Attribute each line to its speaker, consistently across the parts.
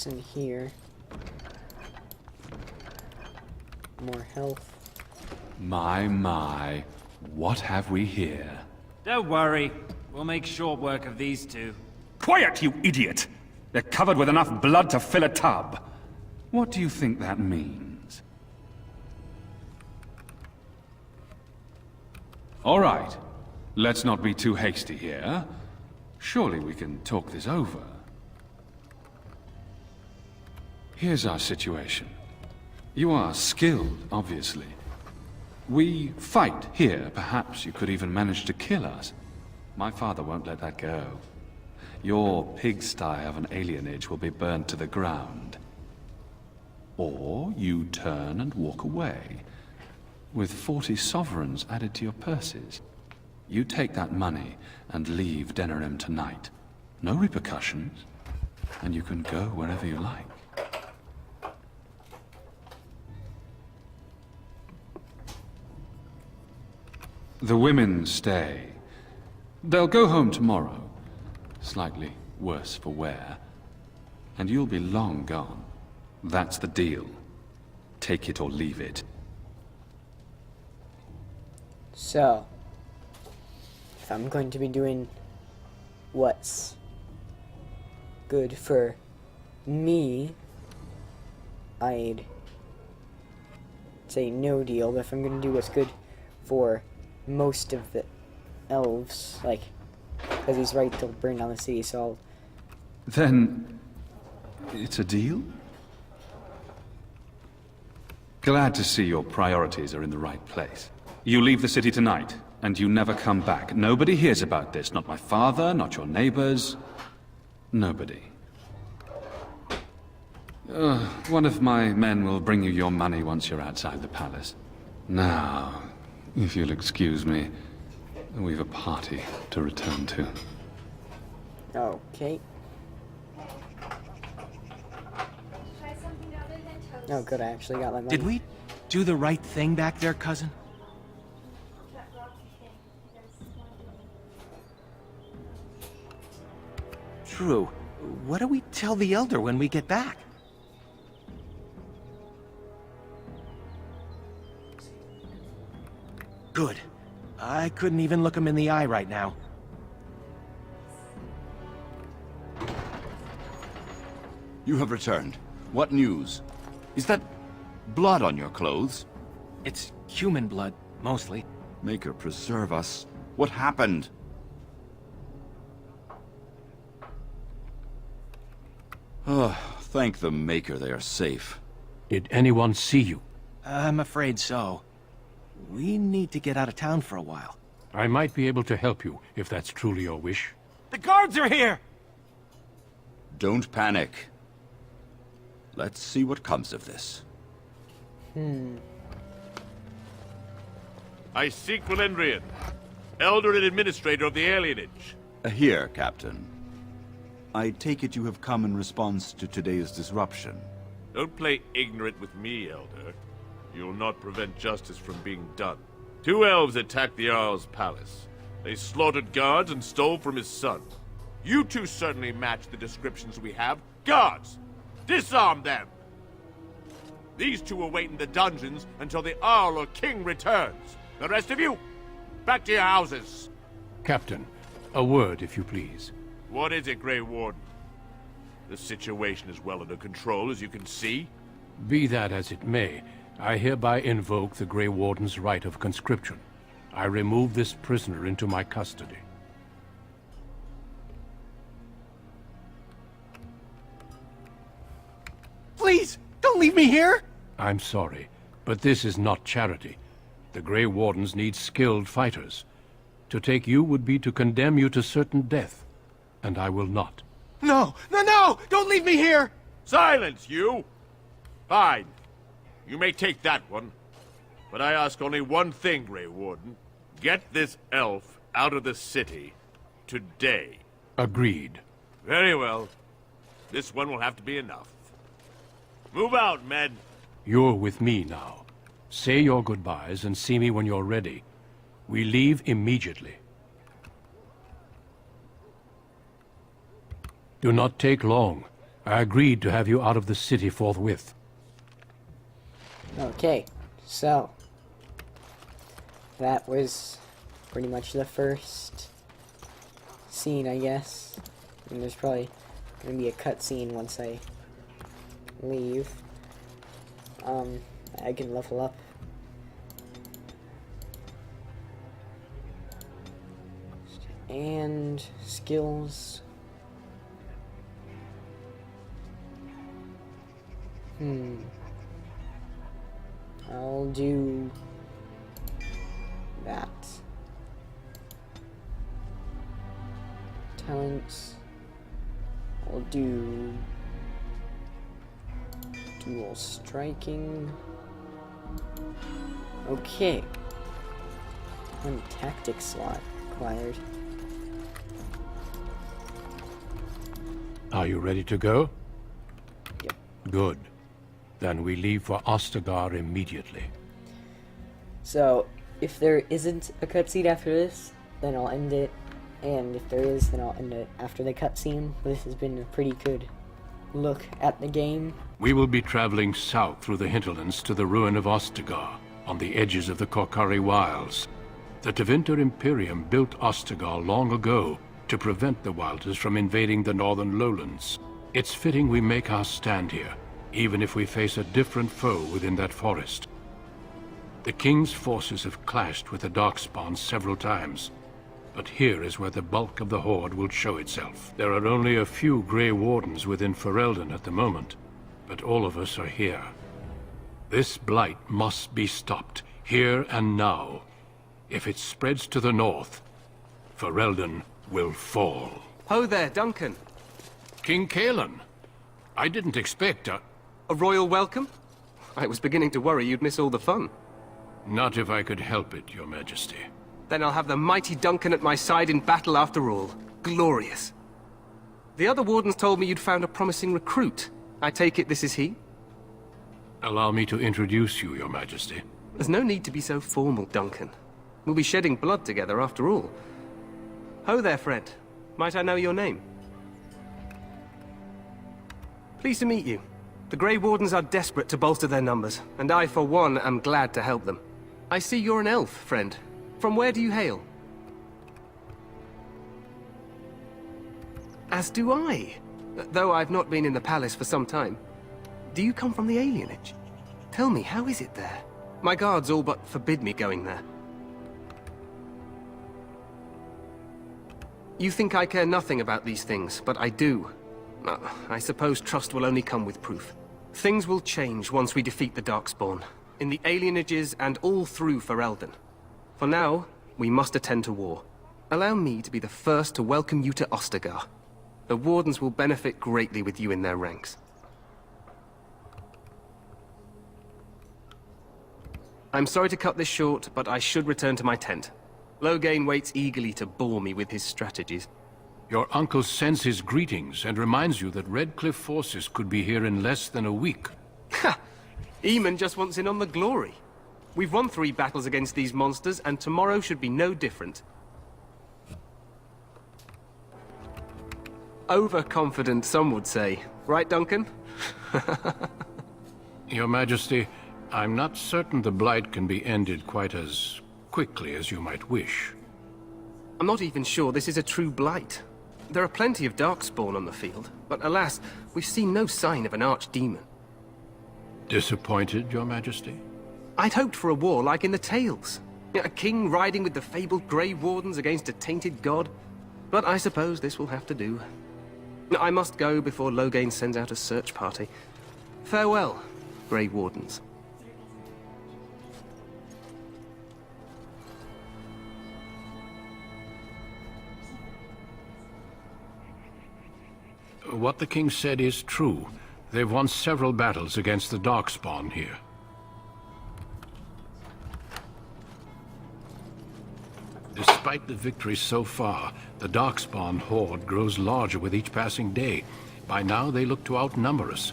Speaker 1: what's in here? More health.
Speaker 2: My, what have we here?
Speaker 3: Don't worry. We'll make short work of these two.
Speaker 2: Quiet, you idiot! They're covered with enough blood to fill a tub. What do you think that means? All right. Let's not be too hasty here. Surely we can talk this over. Here's our situation. You are skilled, obviously. We fight here. Perhaps you could even manage to kill us. My father won't let that go. Your pigsty of an alienage will be burned to the ground. Or you turn and walk away, with 40 sovereigns added to your purses. You take that money and leave Denerim tonight. No repercussions, and you can go wherever you like. The women stay. They'll go home tomorrow. Slightly worse for wear. And you'll be long gone. That's the deal. Take it or leave it.
Speaker 1: So, if I'm going to be doing what's good for me, I'd say no deal. But if I'm going to do what's good for most of the elves, like, because he's right, they'll burn down the city, so I'll...
Speaker 2: Then, it's a deal? Glad to see your priorities are in the right place. You leave the city tonight, and you never come back. Nobody hears about this. Not my father, not your neighbors. Nobody. One of my men will bring you your money once you're outside the palace. Now, if you'll excuse me, we've a party to return to.
Speaker 1: Okay. Oh, good, I actually got my money.
Speaker 4: Did we do the right thing back there, cousin? True. What do we tell the Elder when we get back? Good. I couldn't even look him in the eye right now.
Speaker 5: You have returned. What news? Is that blood on your clothes?
Speaker 4: It's human blood, mostly.
Speaker 5: Maker preserve us. What happened? Oh, thank the Maker they are safe.
Speaker 6: Did anyone see you?
Speaker 4: I'm afraid so. We need to get out of town for a while.
Speaker 6: I might be able to help you, if that's truly your wish.
Speaker 4: The guards are here!
Speaker 5: Don't panic. Let's see what comes of this.
Speaker 7: I seek Valendrian, Elder and Administrator of the Alienage.
Speaker 5: Here, Captain. I take it you have come in response to today's disruption.
Speaker 7: Don't play ignorant with me, Elder. You'll not prevent justice from being done. 2 elves attacked the Jarl's palace. They slaughtered guards and stole from his son. You two certainly match the descriptions we have. Guards! Disarm them! These two will wait in the dungeons until the Jarl or King returns. The rest of you, back to your houses.
Speaker 6: Captain, a word, if you please.
Speaker 7: What is it, Grey Warden? The situation is well under control, as you can see.
Speaker 6: Be that as it may, I hereby invoke the Grey Warden's right of conscription. I remove this prisoner into my custody.
Speaker 4: Please, don't leave me here!
Speaker 6: I'm sorry, but this is not charity. The Grey Wardens need skilled fighters. To take you would be to condemn you to certain death, and I will not.
Speaker 4: No! No, no! Don't leave me here!
Speaker 7: Silence, you! Fine. You may take that one. But I ask only one thing, Grey Warden. Get this elf out of the city. Today.
Speaker 6: Agreed.
Speaker 7: Very well. This one will have to be enough. Move out, men!
Speaker 6: You're with me now. Say your goodbyes and see me when you're ready. We leave immediately. Do not take long. I agreed to have you out of the city forthwith.
Speaker 1: Okay, so that was pretty much the first scene, I guess. And there's probably gonna be a cutscene once I leave. I can level up. And skills. I'll do that. Talents. I'll do dual striking. Okay. One tactic slot acquired.
Speaker 6: Are you ready to go?
Speaker 1: Yep.
Speaker 6: Good. Then we leave for Ostagar immediately.
Speaker 1: So, if there isn't a cutscene after this, then I'll end it. And if there is, then I'll end it after the cutscene. This has been a pretty good look at the game.
Speaker 6: We will be traveling south through the hinterlands to the ruin of Ostagar, on the edges of the Korcari Wilds. The Tevinter Imperium built Ostagar long ago to prevent the Wilders from invading the northern lowlands. It's fitting we make our stand here, even if we face a different foe within that forest. The King's forces have clashed with the Darkspawn several times, but here is where the bulk of the Horde will show itself. There are only a few Grey Wardens within Ferelden at the moment, but all of us are here. This blight must be stopped, here and now. If it spreads to the north, Ferelden will fall.
Speaker 8: Ho there, Duncan.
Speaker 6: King Cailan, I didn't expect
Speaker 8: A royal welcome? I was beginning to worry you'd miss all the fun.
Speaker 6: Not if I could help it, Your Majesty.
Speaker 8: Then I'll have the mighty Duncan at my side in battle after all. Glorious. The other wardens told me you'd found a promising recruit. I take it this is he?
Speaker 6: Allow me to introduce you, Your Majesty.
Speaker 8: There's no need to be so formal, Duncan. We'll be shedding blood together after all. Ho there, friend. Might I know your name? Pleased to meet you. The Grey Wardens are desperate to bolster their numbers, and I, for one, am glad to help them. I see you're an elf, friend. From where do you hail? As do I, though I've not been in the palace for some time. Do you come from the alienage? Tell me, how is it there? My guards all but forbid me going there. You think I care nothing about these things, but I do. I suppose trust will only come with proof. Things will change once we defeat the Darkspawn, in the alienages and all through Ferelden. For now, we must attend to war. Allow me to be the first to welcome you to Ostagar. The Wardens will benefit greatly with you in their ranks. I'm sorry to cut this short, but I should return to my tent. Loghain waits eagerly to bore me with his strategies.
Speaker 6: Your uncle sends his greetings and reminds you that Redcliffe forces could be here in less than a week.
Speaker 8: Ha! Eamon just wants in on the glory. We've won 3 battles against these monsters, and tomorrow should be no different. Overconfident, some would say. Right, Duncan?
Speaker 6: Your Majesty, I'm not certain the Blight can be ended quite as quickly as you might wish.
Speaker 8: I'm not even sure this is a true blight. There are plenty of Darkspawn on the field, but alas, we've seen no sign of an archdemon.
Speaker 6: Disappointed, Your Majesty?
Speaker 8: I'd hoped for a war like in the tales. A king riding with the fabled Grey Wardens against a tainted god. But I suppose this will have to do. I must go before Loghain sends out a search party. Farewell, Grey Wardens.
Speaker 6: What the king said is true. They've won several battles against the Darkspawn here. Despite the victories so far, the Darkspawn horde grows larger with each passing day. By now, they look to outnumber us.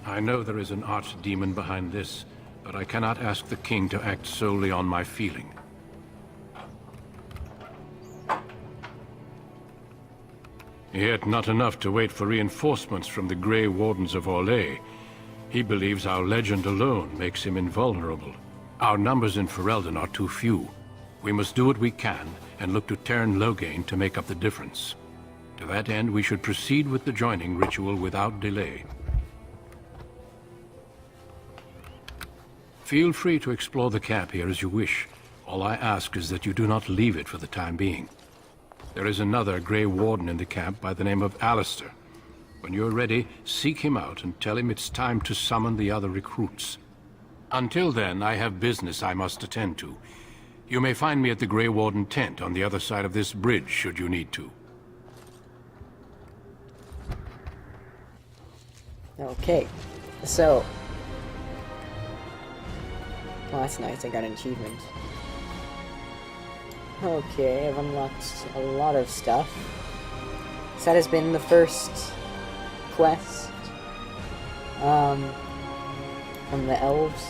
Speaker 6: I know there is an archdemon behind this, but I cannot ask the king to act solely on my feeling. Yet not enough to wait for reinforcements from the Grey Wardens of Orlais. He believes our legend alone makes him invulnerable. Our numbers in Ferelden are too few. We must do what we can and look to Teyrn Loghain to make up the difference. To that end, we should proceed with the joining ritual without delay. Feel free to explore the camp here as you wish. All I ask is that you do not leave it for the time being. There is another Grey Warden in the camp by the name of Alistair. When you're ready, seek him out and tell him it's time to summon the other recruits. Until then, I have business I must attend to. You may find me at the Grey Warden tent on the other side of this bridge, should you need to.
Speaker 1: Okay, so... well, that's nice, I got an achievement. Okay, I've unlocked a lot of stuff. So that has been the first quest from the elves.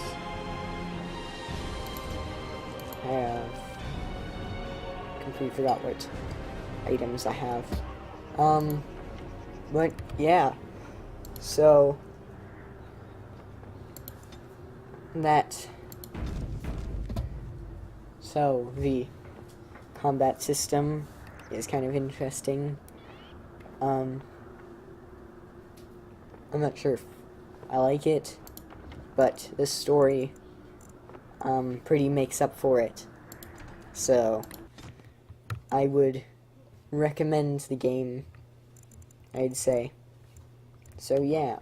Speaker 1: I have completely forgot what items I have. But yeah, so the combat system is kind of interesting. I'm not sure if I like it, but the story pretty makes up for it. So I would recommend the game, I'd say. So yeah.